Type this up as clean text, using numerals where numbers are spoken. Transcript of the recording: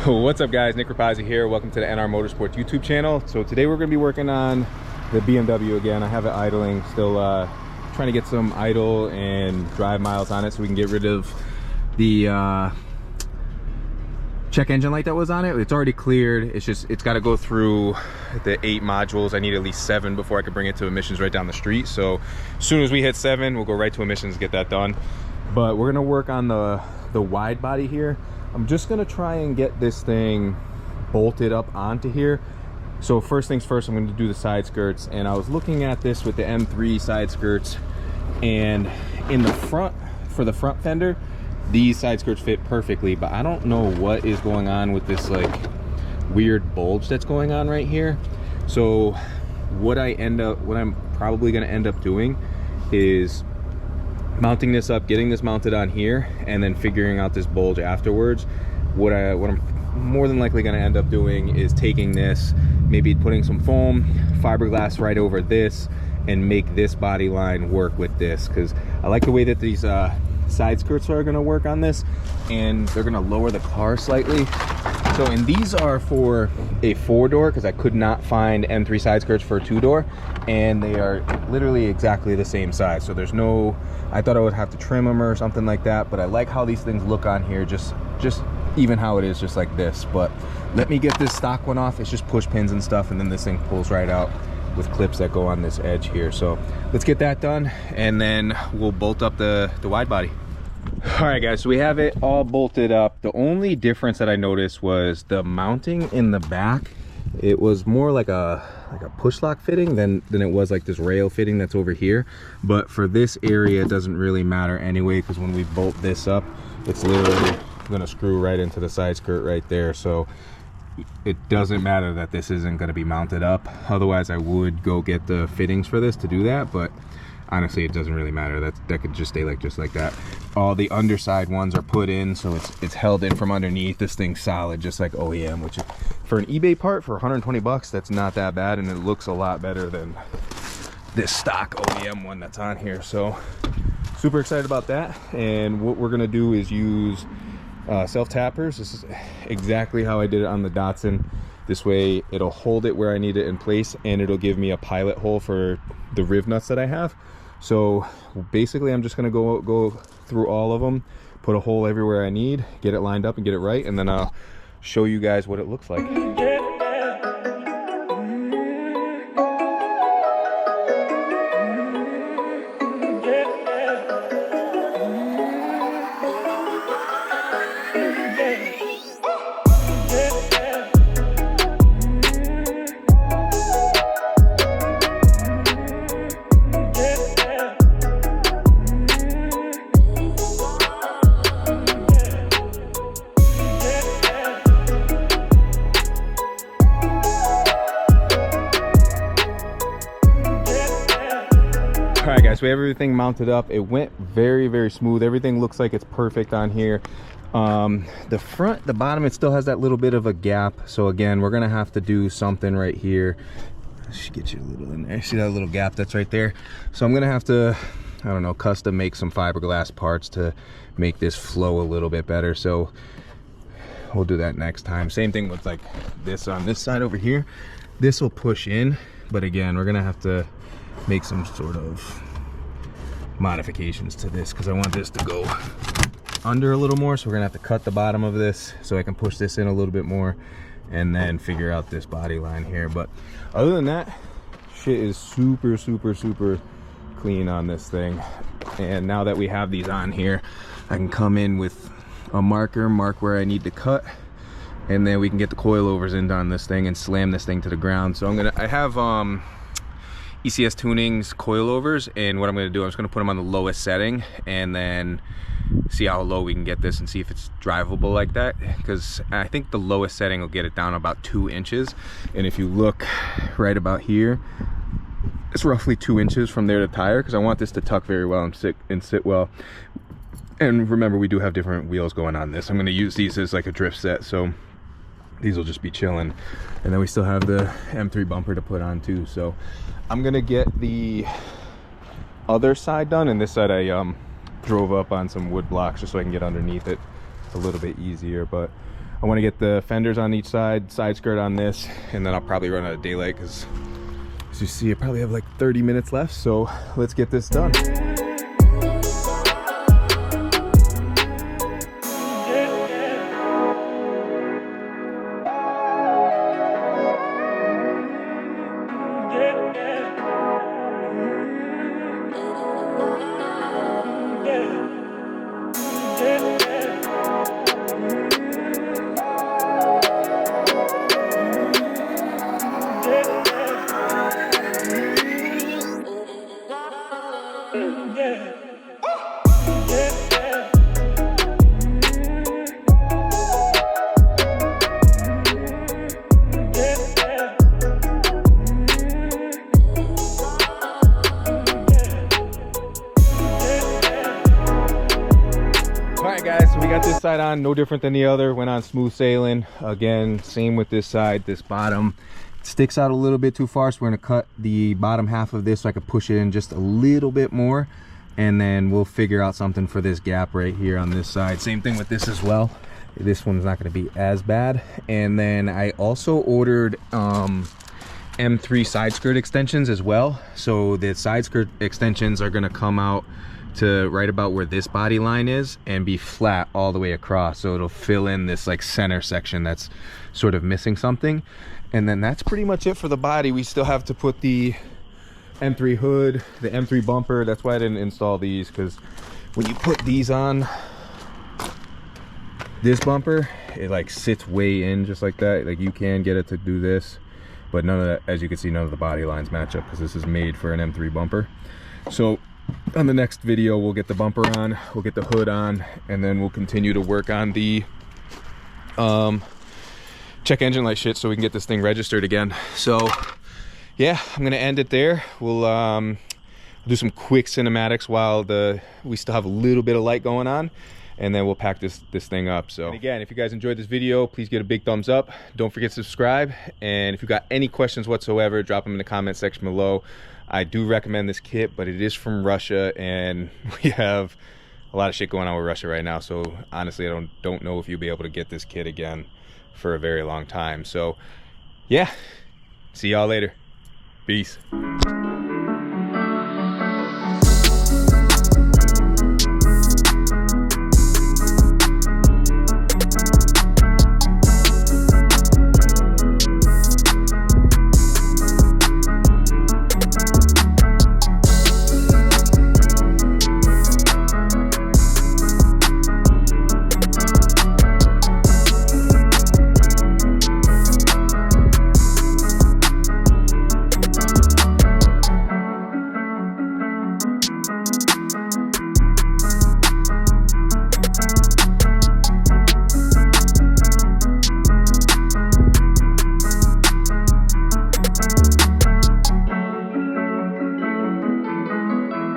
What's up guys, Nick Rapazzi here. Welcome to the NR Motorsports YouTube channel. So today we're going to be working on the BMW again. I have it idling, still trying to get some idle and drive miles on it so we can get rid of the check engine light that was on it. It's already cleared. It's got to go through the 8 modules. I need at least 7 before I can bring it to emissions right down the street. So as soon as we hit 7, we'll go right to emissions and get that done. But we're going to work on the wide body here. I'm just gonna try and get this thing bolted up onto here. So first things first, I'm gonna do the side skirts, and I was looking at this with the M3 side skirts, and in the front, for the front fender, these side skirts fit perfectly, but I don't know what is going on with this like weird bulge that's going on right here. So what I'm probably gonna end up doing is mounting this up, getting this mounted on here, and then figuring out this bulge afterwards. What I'm more than likely going to end up doing is taking this, maybe putting some foam, fiberglass right over this, and make this body line work with this, because I like the way that these side skirts are going to work on this, and they're going to lower the car slightly. So, and these are for a 4-door, because I could not find M3 side skirts for a 2-door, and they are literally exactly the same size. So there's no, I thought I would have to trim them or something like that, but I like how these things look on here, just even how it is, just like this. But let me get this stock one off. It's just push pins and stuff, and then this thing pulls right out with clips that go on this edge here. So let's get that done, and then we'll bolt up the wide body. All right guys, so we have it all bolted up. The only difference that I noticed was the mounting in the back. It was more like a push lock fitting than it was like this rail fitting that's over here. But for this area, it doesn't really matter anyway, because when we bolt this up, it's literally gonna screw right into the side skirt right there. So it doesn't matter that this isn't gonna be mounted up. Otherwise I would go get the fittings for this to do that, but honestly it doesn't really matter. That could just stay like just like that. All the underside ones are put in, so it's held in from underneath. This thing's solid, just like OEM, which for an eBay part for 120 bucks, that's not that bad, and it looks a lot better than this stock OEM one that's on here. So super excited about that. And what we're gonna do is use self tappers. This is exactly how I did it on the Datsun. This way it'll hold it where I need it in place, and it'll give me a pilot hole for the riv nuts that I have. So basically I'm just gonna go through all of them, put a hole everywhere I need, get it lined up and get it right, and then I'll show you guys what it looks like. All right guys, so we have everything mounted up. It went very smooth. Everything looks like it's perfect on here. The front, the bottom, it still has that little bit of a gap. So again, we're gonna have to do something right here. Let's get you a little in there. See that little gap that's right there? So I'm gonna have to, I don't know, custom make some fiberglass parts to make this flow a little bit better. So we'll do that next time. Same thing with like this on this side over here. This will push in, but again, we're gonna have to make some sort of modifications to this, because I want this to go under a little more. So we're gonna have to cut the bottom of this so I can push this in a little bit more, and then figure out this body line here. But other than that, shit is super clean on this thing. And now that we have these on here, I can come in with a marker, mark where I need to cut, and then we can get the coilovers in on this thing and slam this thing to the ground. So I have ECS Tuning's coilovers, and what I'm going to do, I'm just going to put them on the lowest setting and then see how low we can get this and see if it's drivable like that, because I think the lowest setting will get it down about 2 inches. And if you look right about here, it's roughly 2 inches from there to tire, because I want this to tuck very well and sit well. And remember, we do have different wheels going on this. I'm going to use these as like a drift set, so these will just be chilling. And then we still have the M3 bumper to put on too. So I'm gonna get the other side done, and this side I drove up on some wood blocks just so I can get underneath it a little bit easier. But I want to get the fenders on each side, side skirt on this, and then I'll probably run out of daylight because, as you see, I probably have like 30 minutes left. So let's get this done. Guys, so we got this side on, no different than the other. Went on smooth sailing. Again, same with this side. This bottom sticks out a little bit too far, so we're gonna cut the bottom half of this so I can push it in just a little bit more, and then we'll figure out something for this gap right here on this side. Same thing with this as well. This one's not gonna be as bad. And then I also ordered M3 side skirt extensions as well. So the side skirt extensions are gonna come out to right about where this body line is and be flat all the way across, so it'll fill in this like center section that's sort of missing something. And then that's pretty much it for the body. We still have to put the M3 hood, the M3 bumper. That's why I didn't install these, because when you put these on this bumper, it like sits way in just like that. Like you can get it to do this, but none of that, as you can see, none of the body lines match up because this is made for an M3 bumper. So on the next video, we'll get the bumper on, we'll get the hood on, and then we'll continue to work on the check engine light shit so we can get this thing registered again. So yeah, I'm gonna end it there. We'll do some quick cinematics while we still have a little bit of light going on, and then we'll pack this thing up. So and again, if you guys enjoyed this video, please give it a big thumbs up. Don't forget to subscribe, and if you got any questions whatsoever, drop them in the comment section below. I do recommend this kit, but it is from Russia, and we have a lot of shit going on with Russia right now. So honestly, I don't know if you'll be able to get this kit again for a very long time. So yeah, see y'all later. Peace.